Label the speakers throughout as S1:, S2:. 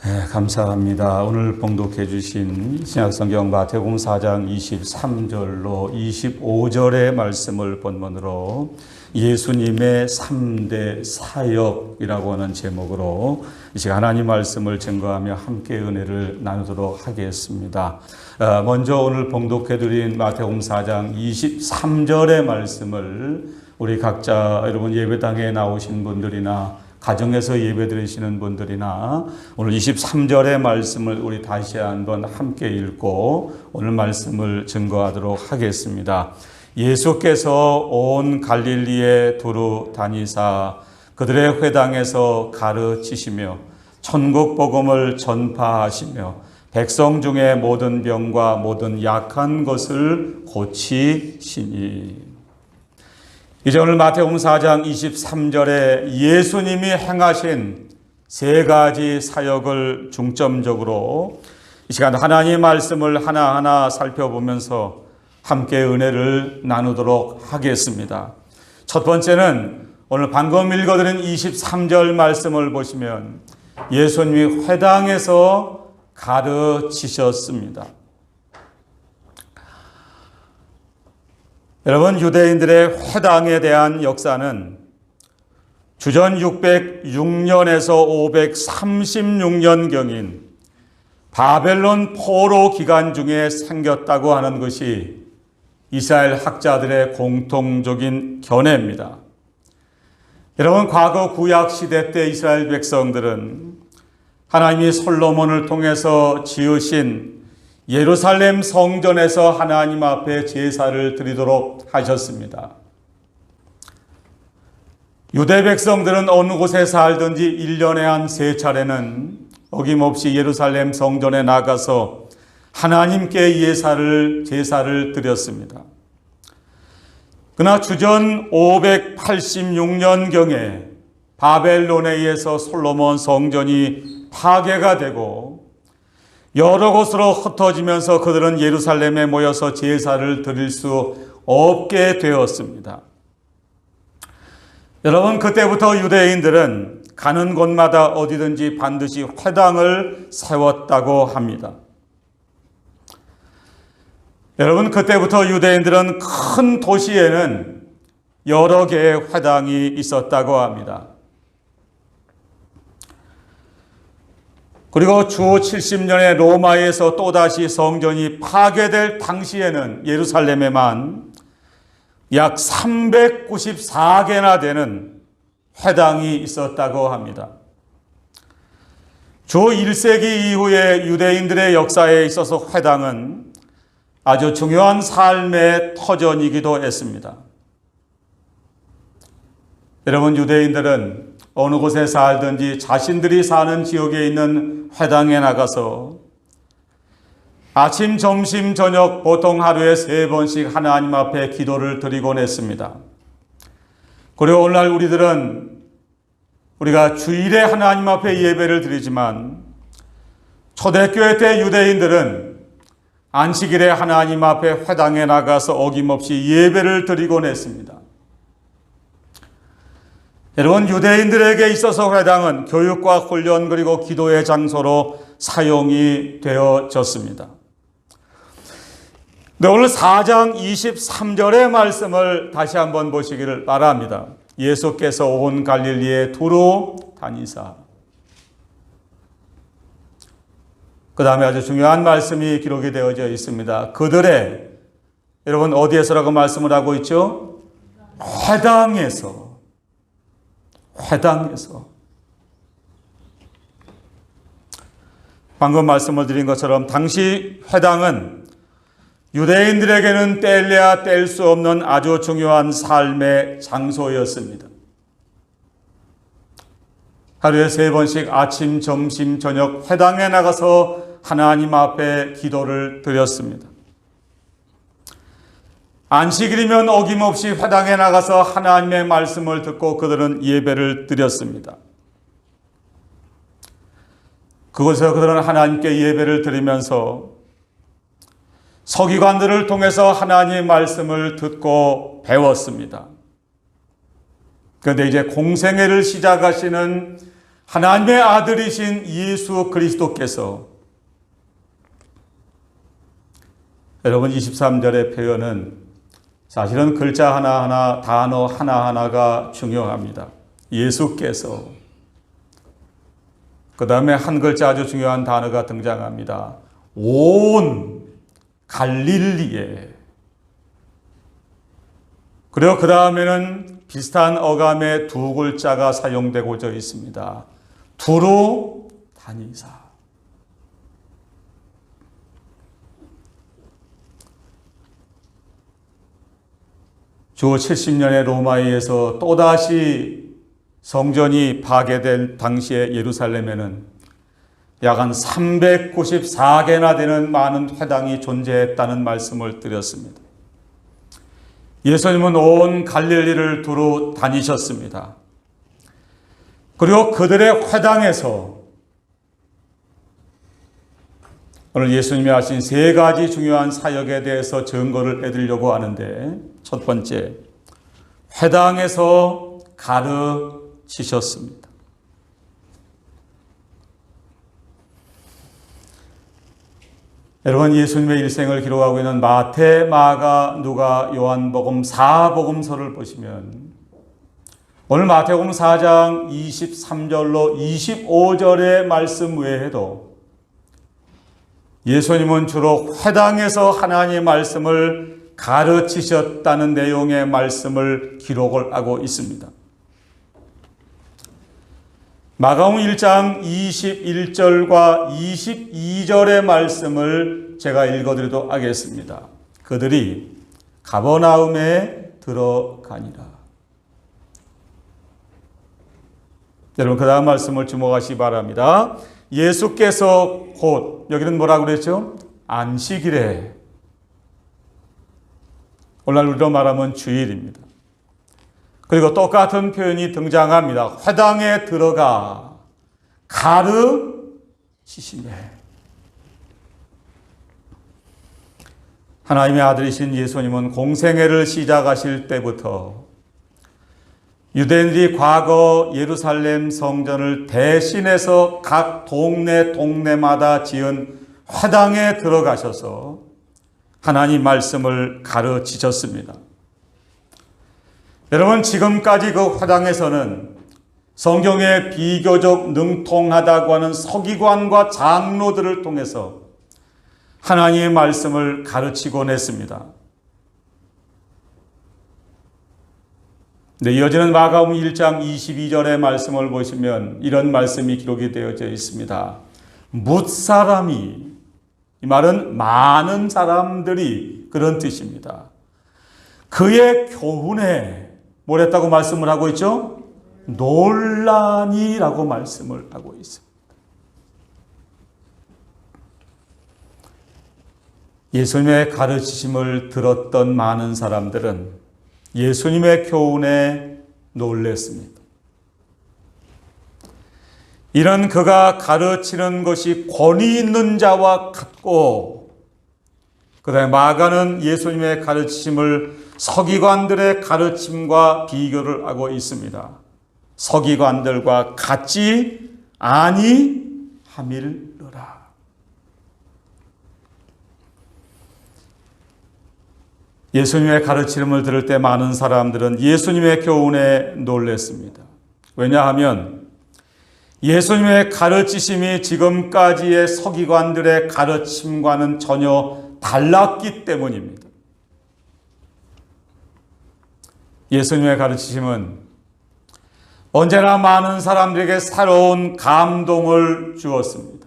S1: 네, 감사합니다. 오늘 봉독해 주신 신약성경 마태복음 4장 23절로 25절의 말씀을 본문으로 예수님의 3대 사역이라고 하는 제목으로 이 시간 하나님 말씀을 증거하며 함께 은혜를 나누도록 하겠습니다. 먼저 오늘 봉독해 드린 마태복음 4장 23절의 말씀을 우리 각자 여러분 예배당에 나오신 분들이나 가정에서 예배드리시는 분들이나 오늘 23절의 말씀을 우리 다시 한번 함께 읽고 오늘 말씀을 증거하도록 하겠습니다. 예수께서 온 갈릴리에 두루 다니사 그들의 회당에서 가르치시며 천국 복음을 전파하시며 백성 중에 모든 병과 모든 약한 것을 고치시니. 이제 오늘 마태복음 4장 23절에 예수님이 행하신 세 가지 사역을 중점적으로 이 시간 하나님의 말씀을 하나하나 살펴보면서 함께 은혜를 나누도록 하겠습니다. 첫 번째는 오늘 방금 읽어드린 23절 말씀을 보시면 예수님이 회당에서 가르치셨습니다. 여러분, 유대인들의 회당에 대한 역사는 주전 606년에서 536년경인 바벨론 포로 기간 중에 생겼다고 하는 것이 이스라엘 학자들의 공통적인 견해입니다. 여러분, 과거 구약 시대 때 이스라엘 백성들은 하나님이 솔로몬을 통해서 지으신 예루살렘 성전에서 하나님 앞에 제사를 드리도록 하셨습니다. 유대 백성들은 어느 곳에 살든지 1년에 한 3차례는 어김없이 예루살렘 성전에 나가서 하나님께 제사를 드렸습니다. 그러나 주전 586년경에 바벨론에 의해서 솔로몬 성전이 파괴가 되고 여러 곳으로 흩어지면서 그들은 예루살렘에 모여서 제사를 드릴 수 없게 되었습니다. 여러분, 그때부터 유대인들은 가는 곳마다 어디든지 반드시 회당을 세웠다고 합니다. 여러분, 그때부터 유대인들은 큰 도시에는 여러 개의 회당이 있었다고 합니다. 그리고 주 70년에 로마에서 또다시 성전이 파괴될 당시에는 예루살렘에만 약 394개나 되는 회당이 있었다고 합니다. 주 1세기 이후에 유대인들의 역사에 있어서 회당은 아주 중요한 삶의 터전이기도 했습니다. 여러분, 유대인들은 어느 곳에 살든지 자신들이 사는 지역에 있는 회당에 나가서 아침, 점심, 저녁 보통 하루에 3번씩 하나님 앞에 기도를 드리곤 했습니다. 그리고 오늘날 우리가 주일에 하나님 앞에 예배를 드리지만 초대교회 때 유대인들은 안식일에 하나님 앞에 회당에 나가서 어김없이 예배를 드리곤 했습니다. 여러분, 유대인들에게 있어서 회당은 교육과 훈련 그리고 기도의 장소로 사용이 되어졌습니다. 네, 오늘 4장 23절의 말씀을 다시 한번 보시기를 바랍니다. 예수께서 온 갈릴리에 두루 다니사. 그 다음에 아주 중요한 말씀이 기록이 되어져 있습니다. 그들의, 여러분 어디에서라고 말씀을 하고 있죠? 회당에서. 방금 말씀을 드린 것처럼 당시 회당은 유대인들에게는 뗄래야 뗄 수 없는 아주 중요한 삶의 장소였습니다. 하루에 3번씩 아침, 점심, 저녁 회당에 나가서 하나님 앞에 기도를 드렸습니다. 안식일이면 어김없이 회당에 나가서 하나님의 말씀을 듣고 그들은 예배를 드렸습니다. 그곳에서 그들은 하나님께 예배를 드리면서 서기관들을 통해서 하나님의 말씀을 듣고 배웠습니다. 그런데 이제 공생애를 시작하시는 하나님의 아들이신 예수 그리스도께서, 여러분 23절의 표현은 사실은 글자 하나하나, 단어 하나하나가 중요합니다. 예수께서, 그 다음에 한 글자 아주 중요한 단어가 등장합니다. 온 갈릴리에. 그리고 그 다음에는 비슷한 어감의 두 글자가 사용되고져 있습니다. 두루 다니사. 주 70년의 로마에서 또다시 성전이 파괴된 당시의 예루살렘에는 약 한 394개나 되는 많은 회당이 존재했다는 말씀을 드렸습니다. 예수님은 온 갈릴리를 두루 다니셨습니다. 그리고 그들의 회당에서 오늘 예수님이 하신 세 가지 중요한 사역에 대해서 증거를 해드리려고 하는데, 첫 번째, 회당에서 가르치셨습니다. 여러분, 예수님의 일생을 기록하고 있는 마태, 마가, 누가, 요한복음 4복음서를 보시면 오늘 마태복음 4장 23절로 25절의 말씀 외에도 예수님은 주로 회당에서 하나님의 말씀을 가르치셨다는 내용의 말씀을 기록을 하고 있습니다. 마가복음 1장 21절과 22절의 말씀을 제가 읽어드리도록 하겠습니다. 그들이 가버나움에 들어가니라. 여러분, 그 다음 말씀을 주목하시기 바랍니다. 예수께서 곧, 여기는 뭐라고 그랬죠? 안식일에, 오늘날 우리로 말하면 주일입니다. 그리고 똑같은 표현이 등장합니다. 회당에 들어가 가르치시매. 하나님의 아들이신 예수님은 공생애를 시작하실 때부터 유대인들이 과거 예루살렘 성전을 대신해서 각 동네마다 지은 회당에 들어가셔서 하나님 말씀을 가르치셨습니다. 여러분, 지금까지 그 회당에서는 성경에 비교적 능통하다고 하는 서기관과 장로들을 통해서 하나님의 말씀을 가르치곤 했습니다. 네, 이어지는 마가복음 1장 22절의 말씀을 보시면 이런 말씀이 기록이 되어져 있습니다. 뭇사람이, 이 말은 많은 사람들이, 그런 뜻입니다. 그의 교훈에 뭘 했다고 말씀을 하고 있죠? 논란이라고 말씀을 하고 있습니다. 예수님의 가르치심을 들었던 많은 사람들은 예수님의 교훈에 놀랐습니다. 이런 그가 가르치는 것이 권위 있는 자와 같고, 그 다음에 마가는 예수님의 가르치심을 서기관들의 가르침과 비교를 하고 있습니다. 서기관들과 같지 아니함일러라. 예수님의 가르침을 들을 때 많은 사람들은 예수님의 교훈에 놀랐습니다. 왜냐하면 예수님의 가르치심이 지금까지의 서기관들의 가르침과는 전혀 달랐기 때문입니다. 예수님의 가르치심은 언제나 많은 사람들에게 새로운 감동을 주었습니다.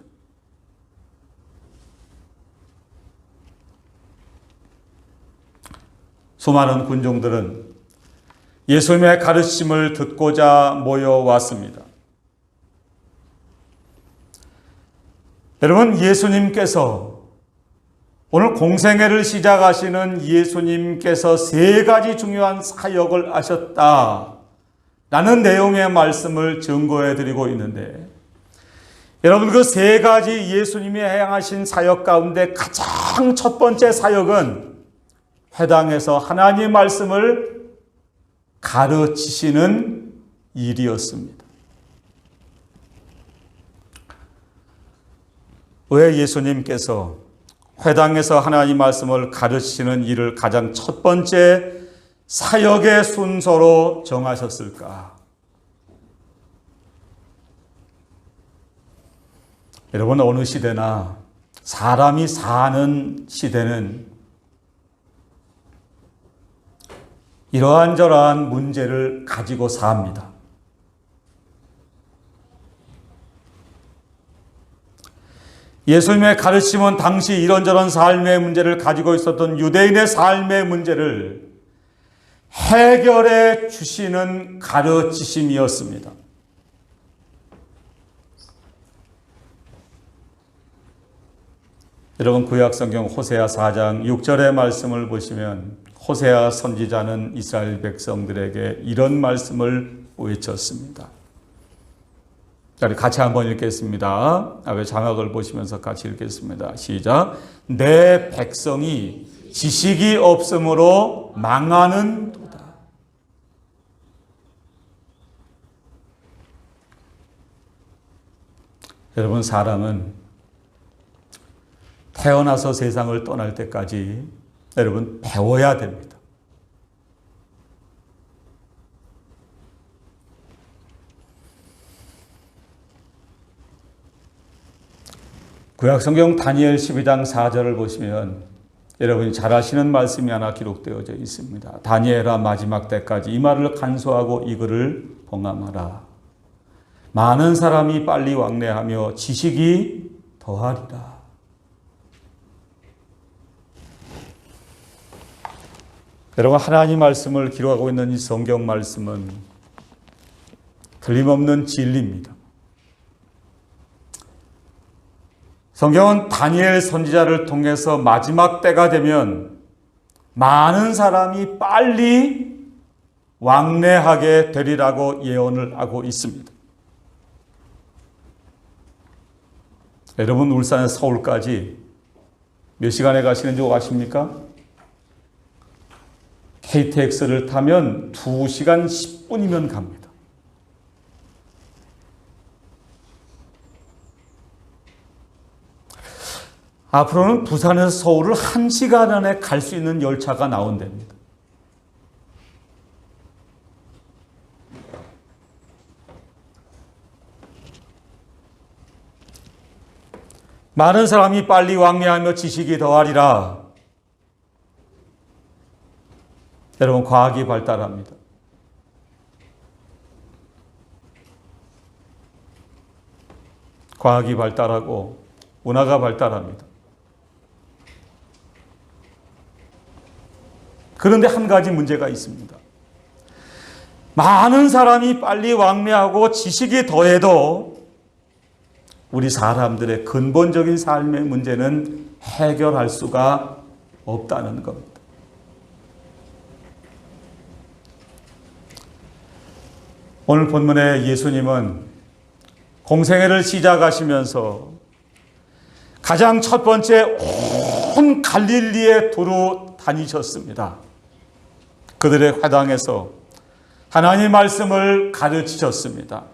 S1: 수많은 군중들은 예수님의 가르침을 듣고자 모여왔습니다. 여러분, 예수님께서 오늘 공생애를 시작하시는 예수님께서 세 가지 중요한 사역을 하셨다라는 내용의 말씀을 증거해 드리고 있는데, 여러분, 그 세 가지 예수님이 행하신 사역 가운데 가장 첫 번째 사역은 회당에서 하나님의 말씀을 가르치시는 일이었습니다. 왜 예수님께서 회당에서 하나님 말씀을 가르치시는 일을 가장 첫 번째 사역의 순서로 정하셨을까? 여러분, 어느 시대나 사람이 사는 시대는 이러한저러한 문제를 가지고 삽니다. 예수님의 가르침은 당시 이런저런 삶의 문제를 가지고 있었던 유대인의 삶의 문제를 해결해 주시는 가르치심이었습니다. 여러분, 구약성경 호세아 4장 6절의 말씀을 보시면 호세아 선지자는 이스라엘 백성들에게 이런 말씀을 외쳤습니다. 자, 우리 같이 한번 읽겠습니다. 앞에 장학을 보시면서 같이 읽겠습니다. 시작. 내 백성이 지식이 없으므로 망하는 도다. 여러분, 사람은 태어나서 세상을 떠날 때까지 여러분 배워야 됩니다. 구약성경 다니엘 12장 4절을 보시면 여러분이 잘 아시는 말씀이 하나 기록되어져 있습니다. 다니엘아, 마지막 때까지 이 말을 간수하고 이 글을 봉함하라. 많은 사람이 빨리 왕래하며 지식이 더하리라. 여러분, 하나님 말씀을 기록하고 있는 이 성경 말씀은 틀림없는 진리입니다. 성경은 다니엘 선지자를 통해서 마지막 때가 되면 많은 사람이 빨리 왕래하게 되리라고 예언을 하고 있습니다. 여러분, 울산에서 서울까지 몇 시간에 가시는 줄 아십니까? KTX를 타면 2시간 10분이면 갑니다. 앞으로는 부산에서 서울을 1시간 안에 갈 수 있는 열차가 나온답니다. 많은 사람이 빨리 왕래하며 지식이 더하리라. 여러분, 과학이 발달합니다. 과학이 발달하고 문화가 발달합니다. 그런데 한 가지 문제가 있습니다. 많은 사람이 빨리 왕래하고 지식이 더해도 우리 사람들의 근본적인 삶의 문제는 해결할 수가 없다는 겁니다. 오늘 본문에 예수님은 공생애를 시작하시면서 가장 첫 번째 온 갈릴리에 두루 다니셨습니다. 그들의 회당에서 하나님의 말씀을 가르치셨습니다.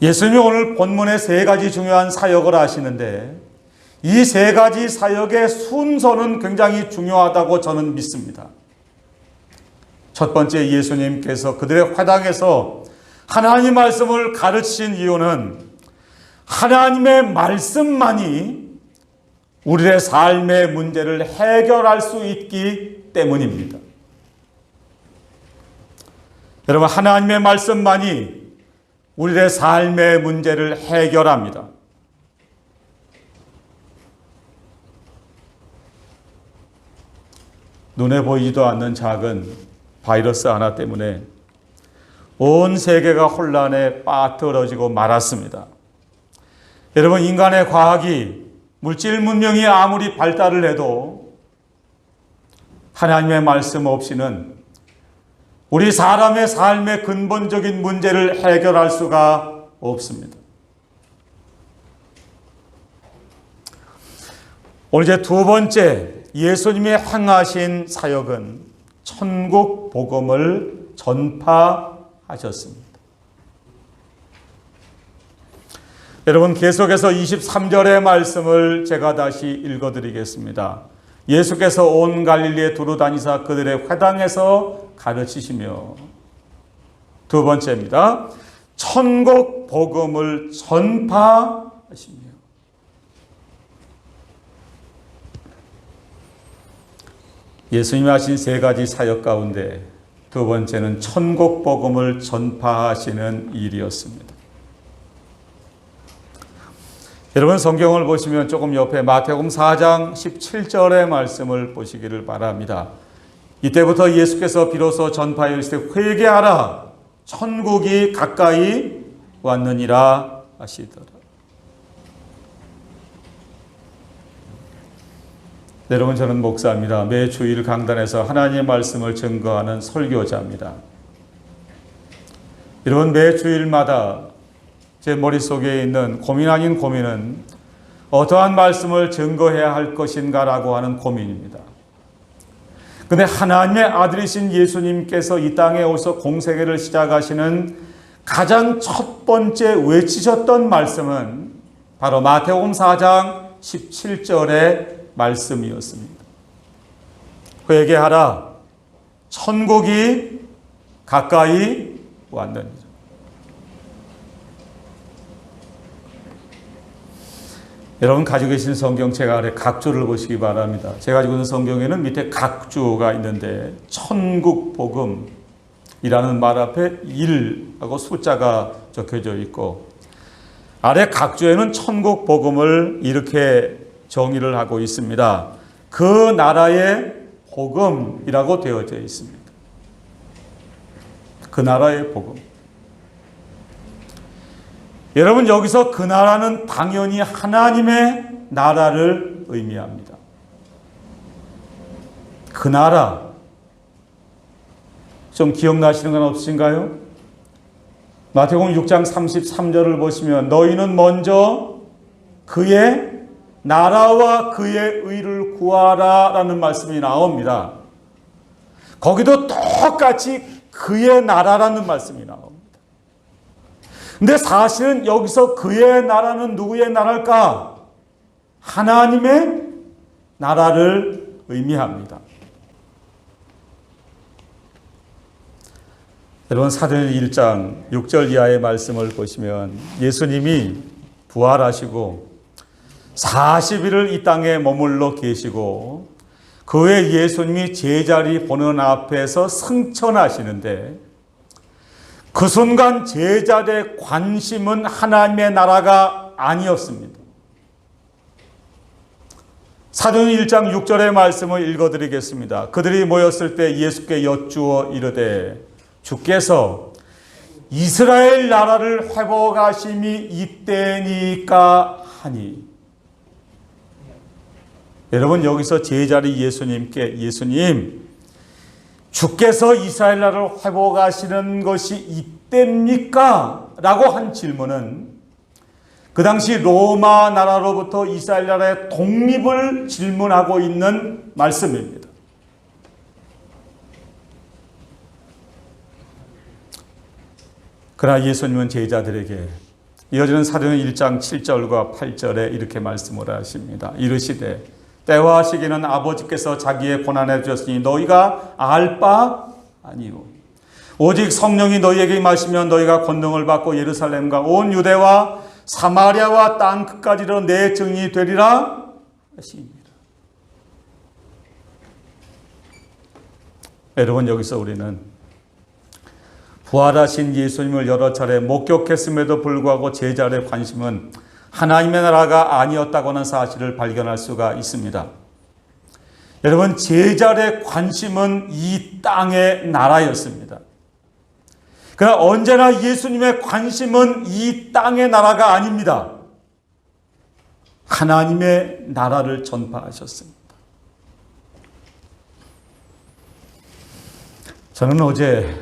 S1: 예수님이 오늘 본문에 3가지 중요한 사역을 하시는데 이 3가지 사역의 순서는 굉장히 중요하다고 저는 믿습니다. 첫 번째, 예수님께서 그들의 회당에서 하나님 말씀을 가르치신 이유는 하나님의 말씀만이 우리의 삶의 문제를 해결할 수 있기 때문입니다. 여러분, 하나님의 말씀만이 우리의 삶의 문제를 해결합니다. 눈에 보이지도 않는 작은 바이러스 하나 때문에 온 세계가 혼란에 빠뜨려지고 말았습니다. 여러분, 인간의 과학이, 물질 문명이 아무리 발달을 해도 하나님의 말씀 없이는 우리 사람의 삶의 근본적인 문제를 해결할 수가 없습니다. 오늘 이제 2번째, 예수님이 행하신 사역은 천국 복음을 전파하셨습니다. 여러분, 계속해서 23절의 말씀을 제가 다시 읽어드리겠습니다. 예수께서 온 갈릴리에 두루 다니사 그들의 회당에서 가르치시며, 두 번째입니다. 천국 복음을 전파하시며. 예수님이 하신 세 가지 사역 가운데 두 번째는 천국 복음을 전파하시는 일이었습니다. 여러분, 성경을 보시면 조금 옆에 마태복음 4장 17절의 말씀을 보시기를 바랍니다. 이때부터 예수께서 비로소 전파하여 이르시되 회개하라 천국이 가까이 왔느니라 하시더라. 여러분, 저는 목사입니다. 매 주일 강단에서 하나님의 말씀을 증거하는 설교자입니다. 여러분, 매 주일마다 제 머릿속에 있는 고민 아닌 고민은 어떠한 말씀을 증거해야 할 것인가라고 하는 고민입니다. 그런데 하나님의 아들이신 예수님께서 이 땅에 오셔서 공생애를 시작하시는 가장 첫 번째 외치셨던 말씀은 바로 마태복음 4장 17절의 말씀이었습니다. 회개하라 천국이 가까이 왔느니라. 여러분, 가지고 계신 성경책 아래 각주를 보시기 바랍니다. 제가 가지고 있는 성경에는 밑에 각주가 있는데 천국 복음이라는 말 앞에 1하고 숫자가 적혀져 있고, 아래 각주에는 천국 복음을 이렇게 정의를 하고 있습니다. 그 나라의 복음이라고 되어져 있습니다. 그 나라의 복음. 여러분, 여기서 그 나라는 당연히 하나님의 나라를 의미합니다. 그 나라. 좀 기억나시는 건 없으신가요? 마태복음 6장 33절을 보시면 너희는 먼저 그의 나라와 그의 의를 구하라 라는 말씀이 나옵니다. 거기도 똑같이 그의 나라라는 말씀이 나옵니다. 근데 사실은 여기서 그의 나라는 누구의 나라일까? 하나님의 나라를 의미합니다. 여러분, 사도행전 1장 6절 이하의 말씀을 보시면 예수님이 부활하시고 40일을 이 땅에 머물러 계시고 그 후에 예수님이 제자리 보는 앞에서 승천하시는데, 그 순간 제자들의 관심은 하나님의 나라가 아니었습니다. 사도행전 1장 6절의 말씀을 읽어드리겠습니다. 그들이 모였을 때 예수께 여쭈어 이르되 주께서 이스라엘 나라를 회복하심이 이때니까 하니. 여러분, 여기서 제자리 예수님께 예수님, 주께서 이스라엘 나라를 회복하시는 것이 이때입니까? 라고 한 질문은 그 당시 로마 나라로부터 이스라엘 나라의 독립을 질문하고 있는 말씀입니다. 그러나 예수님은 제자들에게 이어지는 사도행전 1장 7절과 8절에 이렇게 말씀을 하십니다. 이르시되 때와 시기는 아버지께서 자기의 고난에 주셨으니 너희가 알 바 아니오. 오직 성령이 너희에게 임하시면 너희가 권능을 받고 예루살렘과 온 유대와 사마리아와 땅 끝까지로 내 증인이 되리라 하시니라. 여러분, 여기서 우리는 부활하신 예수님을 여러 차례 목격했음에도 불구하고 제자들의 관심은 하나님의 나라가 아니었다고 하는 사실을 발견할 수가 있습니다. 여러분, 제자들의 관심은 이 땅의 나라였습니다. 그러나 언제나 예수님의 관심은 이 땅의 나라가 아닙니다. 하나님의 나라를 전파하셨습니다. 저는 어제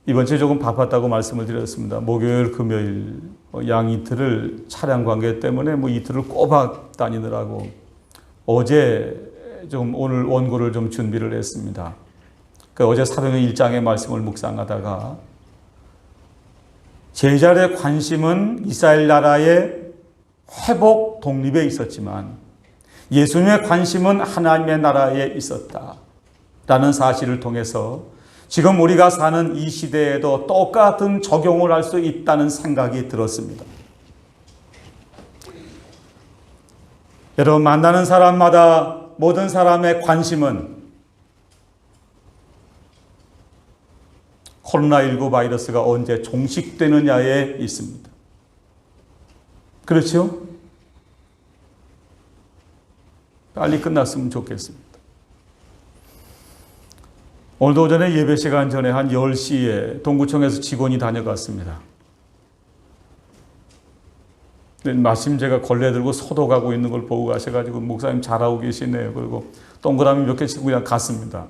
S1: 이번 주에 조금 바빴다고 말씀을 드렸습니다. 목요일, 금요일 양이틀을 차량 관계 때문에 이틀을 꼬박 다니느라고 어제 좀 오늘 원고를 좀 준비를 했습니다. 어제 사도행전 1장의 말씀을 묵상하다가 제자들의 관심은 이스라엘 나라의 회복 독립에 있었지만 예수님의 관심은 하나님의 나라에 있었다라는 사실을 통해서 지금 우리가 사는 이 시대에도 똑같은 적용을 할 수 있다는 생각이 들었습니다. 여러분, 만나는 사람마다 모든 사람의 관심은 코로나19 바이러스가 언제 종식되느냐에 있습니다. 그렇죠? 빨리 끝났으면 좋겠습니다. 오늘도 오전에 예배 시간 전에 한 10시에 동구청에서 직원이 다녀갔습니다. 마침 제가 걸레 들고 소독하고 있는 걸 보고 가셔가지고 목사님 잘하고 계시네요. 그리고 동그라미 몇 개 치고 그냥 갔습니다.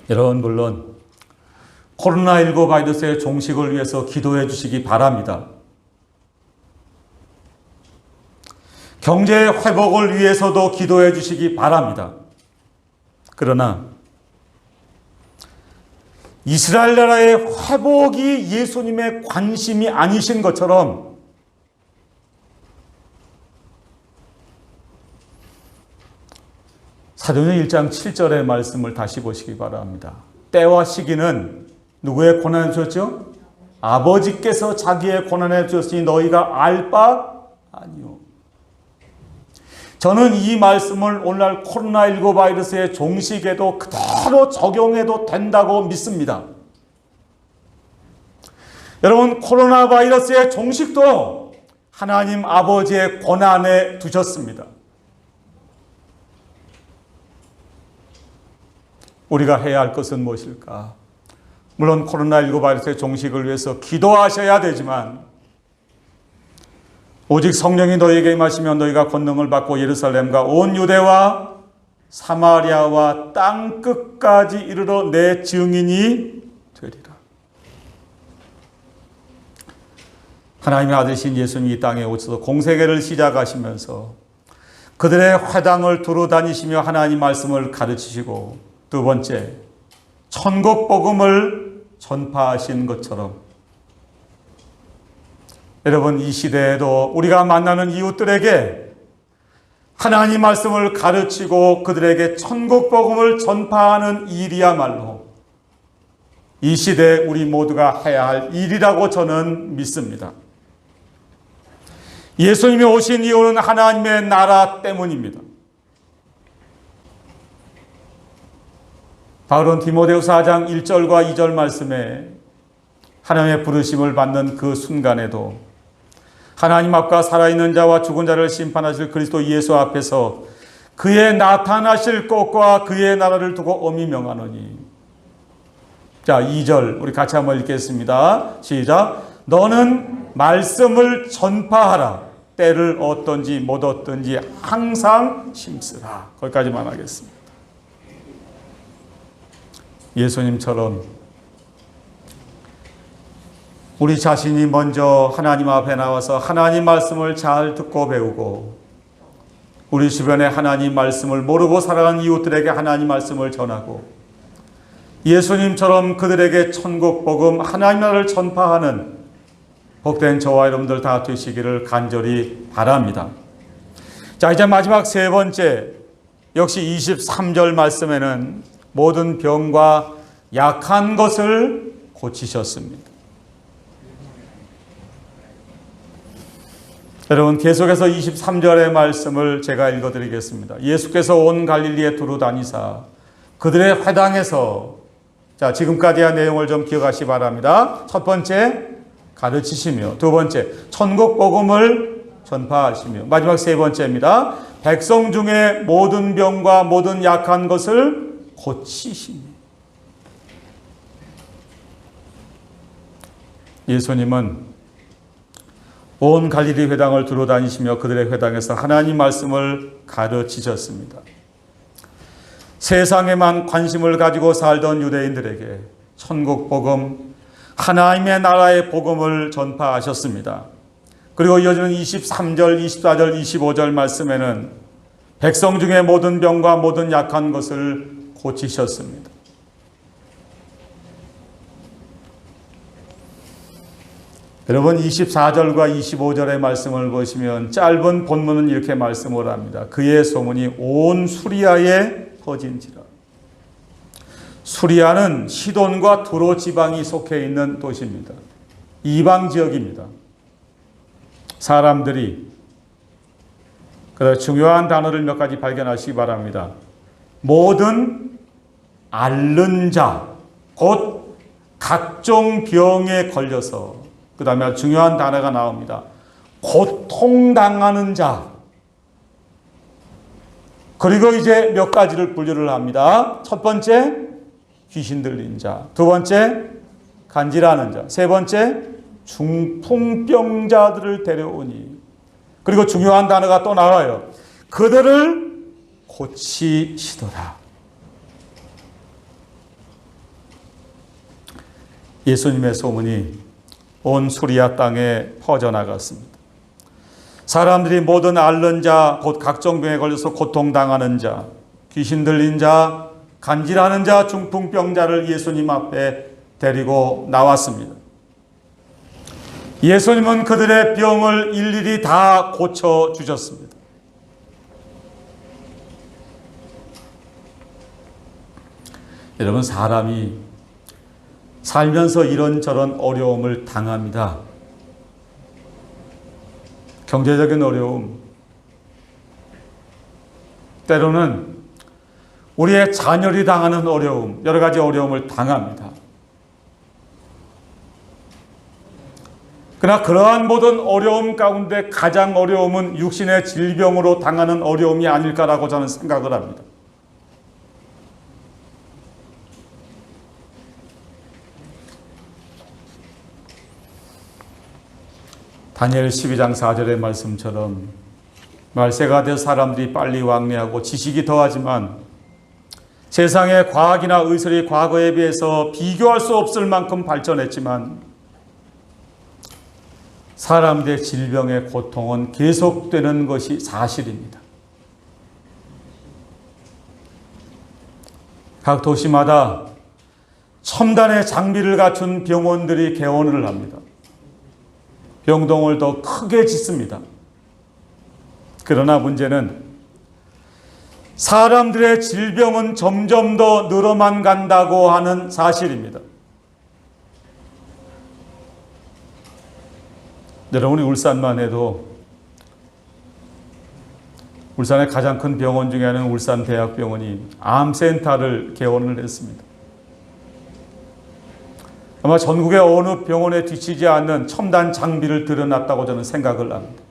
S1: 여러분, 물론 코로나19 바이러스의 종식을 위해서 기도해 주시기 바랍니다. 경제 회복을 위해서도 기도해 주시기 바랍니다. 그러나 이스라엘 나라의 회복이 예수님의 관심이 아니신 것처럼 사도행전 1장 7절의 말씀을 다시 보시기 바랍니다. 때와 시기는 누구의 고난에 주셨죠? 아버지께서 자기의 고난에 주셨으니 너희가 알 바 아니요. 저는 이 말씀을 오늘날 코로나19 바이러스의 종식에도 그대로 적용해도 된다고 믿습니다. 여러분, 코로나 바이러스의 종식도 하나님 아버지의 고난에 두셨습니다. 우리가 해야 할 것은 무엇일까? 물론 코로나19 바이러스의 종식을 위해서 기도하셔야 되지만 오직 성령이 너희에게 임하시면 너희가 권능을 받고 예루살렘과 온 유대와 사마리아와 땅 끝까지 이르러 내 증인이 되리라. 하나님의 아들이신 예수님이 이 땅에 오셔서 공생애를 시작하시면서 그들의 회당을 두루 다니시며 하나님 말씀을 가르치시고, 두 번째, 천국 복음을 전파하신 것처럼 여러분, 이 시대에도 우리가 만나는 이웃들에게 하나님 말씀을 가르치고 그들에게 천국 복음을 전파하는 일이야말로 이 시대에 우리 모두가 해야 할 일이라고 저는 믿습니다. 예수님이 오신 이유는 하나님의 나라 때문입니다. 바울은 디모데후서 4장 1절과 2절 말씀에 하나님의 부르심을 받는 그 순간에도 하나님 앞과 살아있는 자와 죽은 자를 심판하실 그리스도 예수 앞에서 그의 나타나실 것과 그의 나라를 두고 엄히 명하노니. 자, 2절 우리 같이 한번 읽겠습니다. 시작. 너는 말씀을 전파하라. 때를 얻든지 못 얻든지 항상 힘쓰라. 거기까지만 하겠습니다. 예수님처럼 우리 자신이 먼저 하나님 앞에 나와서 하나님 말씀을 잘 듣고 배우고 우리 주변에 하나님 말씀을 모르고 살아가는 이웃들에게 하나님 말씀을 전하고 예수님처럼 그들에게 천국 복음 하나님 나라를 전파하는 복된 저와 여러분들 다 되시기를 간절히 바랍니다. 자, 이제 마지막 세 번째, 역시 23절 말씀에는 모든 병과 약한 것을 고치셨습니다. 여러분, 계속해서 23절의 말씀을 제가 읽어드리겠습니다. 예수께서 온 갈릴리에 두루 다니사 그들의 회당에서, 자, 지금까지 한 내용을 좀 기억하시기 바랍니다. 첫 번째, 가르치시며, 두 번째, 천국 복음을 전파하시며, 마지막 세 번째입니다. 백성 중에 모든 병과 모든 약한 것을 고치시며. 예수님은 온 갈릴리 회당을 두루 다니시며 그들의 회당에서 하나님 말씀을 가르치셨습니다. 세상에만 관심을 가지고 살던 유대인들에게 천국 복음, 하나님의 나라의 복음을 전파하셨습니다. 그리고 이어지는 23절, 24절, 25절 말씀에는 백성 중에 모든 병과 모든 약한 것을 고치셨습니다. 여러분 24절과 25절의 말씀을 보시면 짧은 본문은 이렇게 말씀을 합니다. 그의 소문이 온 수리아에 퍼진지라. 수리아는 시돈과 두로 지방이 속해 있는 도시입니다. 이방 지역입니다. 사람들이, 그래서 중요한 단어를 몇 가지 발견하시기 바랍니다. 모든 앓는 자, 곧 각종 병에 걸려서, 그 다음에 중요한 단어가 나옵니다. 고통당하는 자. 그리고 이제 몇 가지를 분류를 합니다. 첫 번째, 귀신 들린 자. 두 번째, 간질하는 자. 세 번째, 중풍병자들을 데려오니. 그리고 중요한 단어가 또 나와요. 그들을 고치시더라. 예수님의 소문이 온 수리아 땅에 퍼져나갔습니다. 사람들이 모든 앓는 자, 곧 각종 병에 걸려서 고통당하는 자, 귀신 들린 자, 간질하는 자, 중풍병자를 예수님 앞에 데리고 나왔습니다. 예수님은 그들의 병을 일일이 다 고쳐주셨습니다. 여러분, 사람이 살면서 이런저런 어려움을 당합니다. 경제적인 어려움, 때로는 우리의 자녀들이 당하는 어려움, 여러 가지 어려움을 당합니다. 그러나 그러한 모든 어려움 가운데 가장 어려움은 육신의 질병으로 당하는 어려움이 아닐까라고 저는 생각을 합니다. 다니엘 12장 4절의 말씀처럼 말세가 되어 사람들이 빨리 왕래하고 지식이 더하지만 세상의 과학이나 의술이 과거에 비해서 비교할 수 없을 만큼 발전했지만 사람들의 질병의 고통은 계속되는 것이 사실입니다. 각 도시마다 첨단의 장비를 갖춘 병원들이 개원을 합니다. 병동을 더 크게 짓습니다. 그러나 문제는 사람들의 질병은 점점 더 늘어만 간다고 하는 사실입니다. 여러분이 울산만 해도 울산의 가장 큰 병원 중에 하나는 울산대학병원이 암센터를 개원을 했습니다. 아마 전국의 어느 병원에 뒤치지 않는 첨단 장비를 들여놨다고 저는 생각을 합니다.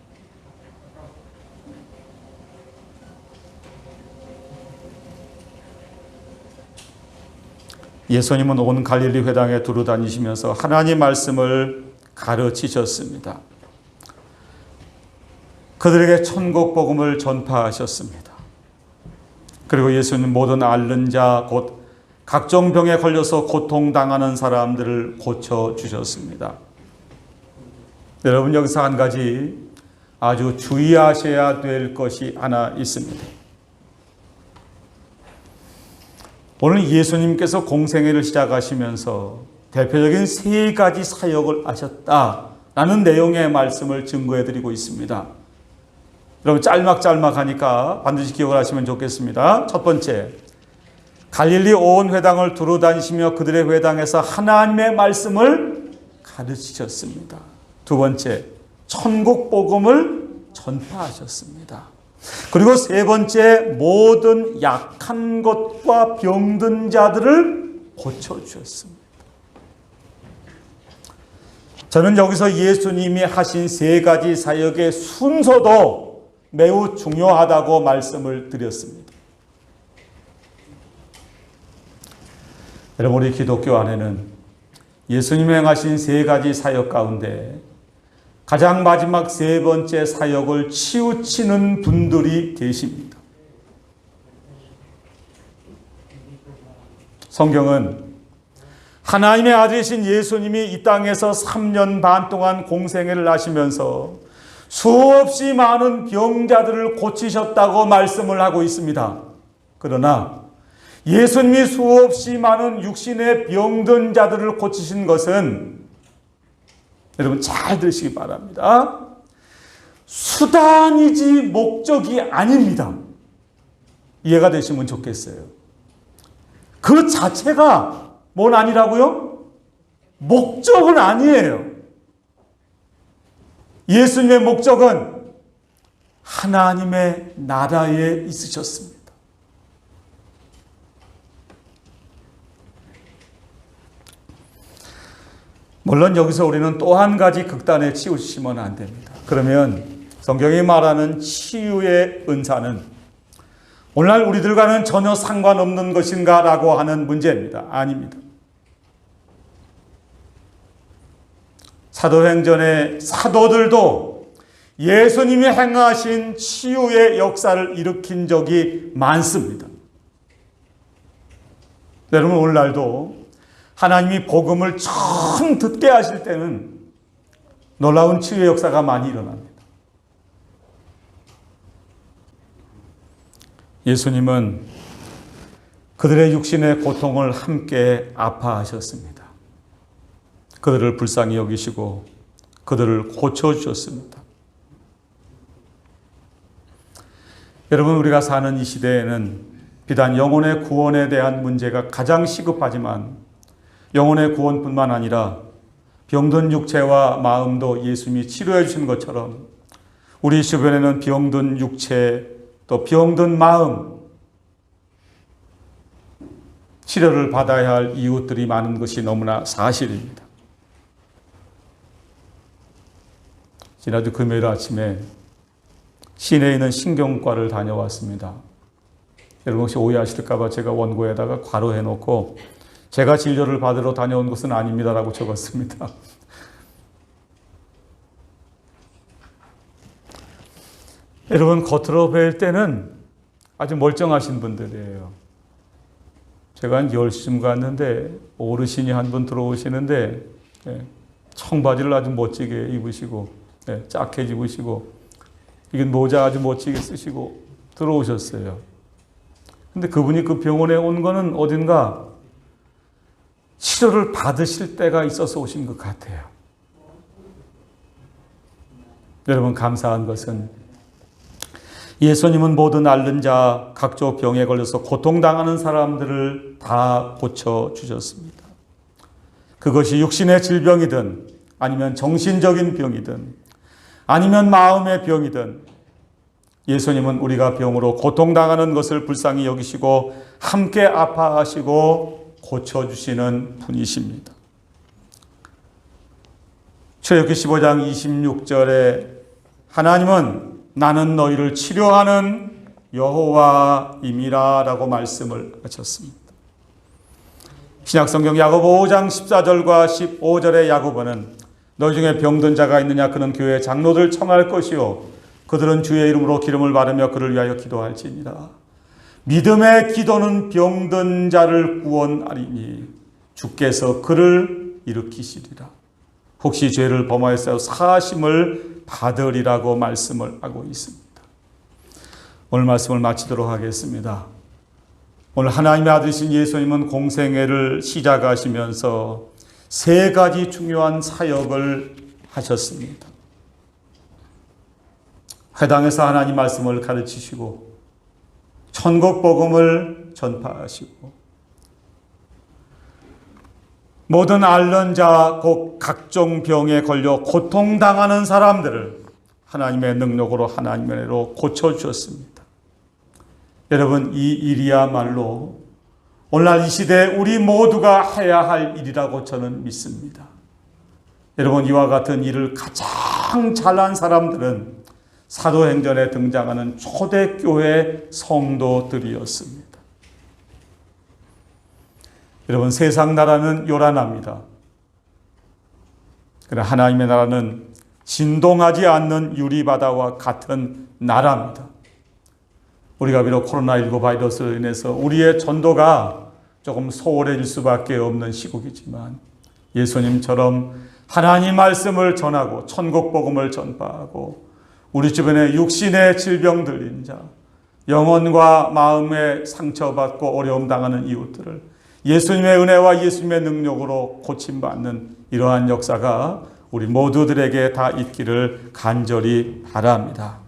S1: 예수님은 온 갈릴리 회당에 두루 다니시면서 하나님 말씀을 가르치셨습니다. 그들에게 천국 복음을 전파하셨습니다. 그리고 예수님 모든 앓는 자, 곧 각종 병에 걸려서 고통당하는 사람들을 고쳐주셨습니다. 여러분, 여기서 한 가지 아주 주의하셔야 될 것이 하나 있습니다. 오늘 예수님께서 공생애를 시작하시면서 대표적인 세 가지 사역을 하셨다라는 내용의 말씀을 증거해드리고 있습니다. 여러분, 짤막짤막하니까 반드시 기억을 하시면 좋겠습니다. 첫 번째, 갈릴리 온 회당을 두루 다니시며 그들의 회당에서 하나님의 말씀을 가르치셨습니다. 두 번째, 천국 복음을 전파하셨습니다. 그리고 세 번째, 모든 약한 것과 병든 자들을 고쳐주셨습니다. 저는 여기서 예수님이 하신 세 가지 사역의 순서도 매우 중요하다고 말씀을 드렸습니다. 여러분, 우리 기독교 안에는 예수님이 행하신 세 가지 사역 가운데 가장 마지막 세 번째 사역을 치우치는 분들이 계십니다. 성경은 하나님의 아들이신 예수님이 이 땅에서 3년 반 동안 공생애를 하시면서 수없이 많은 병자들을 고치셨다고 말씀을 하고 있습니다. 그러나 예수님이 수없이 많은 육신의 병든 자들을 고치신 것은 여러분 잘 들으시기 바랍니다. 수단이지 목적이 아닙니다. 이해가 되시면 좋겠어요. 그 자체가 뭔 아니라고요? 목적은 아니에요. 예수님의 목적은 하나님의 나라에 있으셨습니다. 물론 여기서 우리는 또 한 가지 극단에 치우치시면 안 됩니다. 그러면 성경이 말하는 치유의 은사는 오늘날 우리들과는 전혀 상관없는 것인가 라고 하는 문제입니다. 아닙니다. 사도행전의 사도들도 예수님이 행하신 치유의 역사를 일으킨 적이 많습니다. 여러분 오늘날도 하나님이 복음을 처음 듣게 하실 때는 놀라운 치유의 역사가 많이 일어납니다. 예수님은 그들의 육신의 고통을 함께 아파하셨습니다. 그들을 불쌍히 여기시고 그들을 고쳐주셨습니다. 여러분 우리가 사는 이 시대에는 비단 영혼의 구원에 대한 문제가 가장 시급하지만 영혼의 구원뿐만 아니라 병든 육체와 마음도 예수님이 치료해 주신 것처럼 우리 주변에는 병든 육체 또 병든 마음 치료를 받아야 할 이웃들이 많은 것이 너무나 사실입니다. 지난주 금요일 아침에 시내에 있는 신경과를 다녀왔습니다. 여러분 혹시 오해하실까 봐 제가 원고에다가 괄호해 놓고 제가 진료를 받으러 다녀온 것은 아닙니다라고 적었습니다. 여러분 겉으로 뵐 때는 아주 멀쩡하신 분들이에요. 제가 한 10시쯤 갔는데 어르신이 한 분 들어오시는데 청바지를 아주 멋지게 입으시고 자켓 입으시고 이건 모자 아주 멋지게 쓰시고 들어오셨어요. 근데 그분이 그 병원에 온 거는 어딘가 치료를 받으실 때가 있어서 오신 것 같아요. 여러분 감사한 것은 예수님은 모든 앓는 자, 각종 병에 걸려서 고통당하는 사람들을 다 고쳐주셨습니다. 그것이 육신의 질병이든 아니면 정신적인 병이든 아니면 마음의 병이든 예수님은 우리가 병으로 고통당하는 것을 불쌍히 여기시고 함께 아파하시고 고쳐주시는 분이십니다. 출애굽기 15장 26절에 하나님은 나는 너희를 치료하는 여호와임이라 라고 말씀을 하셨습니다. 신약성경 야고보 5장 14절과 15절의 야고보는 너희 중에 병든 자가 있느냐 그는 교회 장로들 청할 것이요 그들은 주의 이름으로 기름을 바르며 그를 위하여 기도할지니라. 믿음의 기도는 병든 자를 구원하리니 주께서 그를 일으키시리라. 혹시 죄를 범하였어요 사하심을 받으리라고 말씀을 하고 있습니다. 오늘 말씀을 마치도록 하겠습니다. 오늘 하나님의 아들이신 예수님은 공생애를 시작하시면서 세 가지 중요한 사역을 하셨습니다. 회당에서 하나님 말씀을 가르치시고 천국 복음을 전파하시고 모든 앓는 자, 곧 각종 병에 걸려 고통당하는 사람들을 하나님의 능력으로 하나님의 은혜로 고쳐주셨습니다. 여러분 이 일이야말로 오늘날 이 시대에 우리 모두가 해야 할 일이라고 저는 믿습니다. 여러분 이와 같은 일을 가장 잘한 사람들은 사도행전에 등장하는 초대교회 성도들이었습니다. 여러분 세상 나라는 요란합니다. 그러나 하나님의 나라는 진동하지 않는 유리바다와 같은 나라입니다. 우리가 비록 코로나19 바이러스로 인해서 우리의 전도가 조금 소홀해질 수밖에 없는 시국이지만 예수님처럼 하나님 말씀을 전하고 천국 복음을 전파하고 우리 주변에 육신의 질병 들린 자, 영혼과 마음에 상처받고 어려움 당하는 이웃들을 예수님의 은혜와 예수님의 능력으로 고침받는 이러한 역사가 우리 모두들에게 다 있기를 간절히 바랍니다.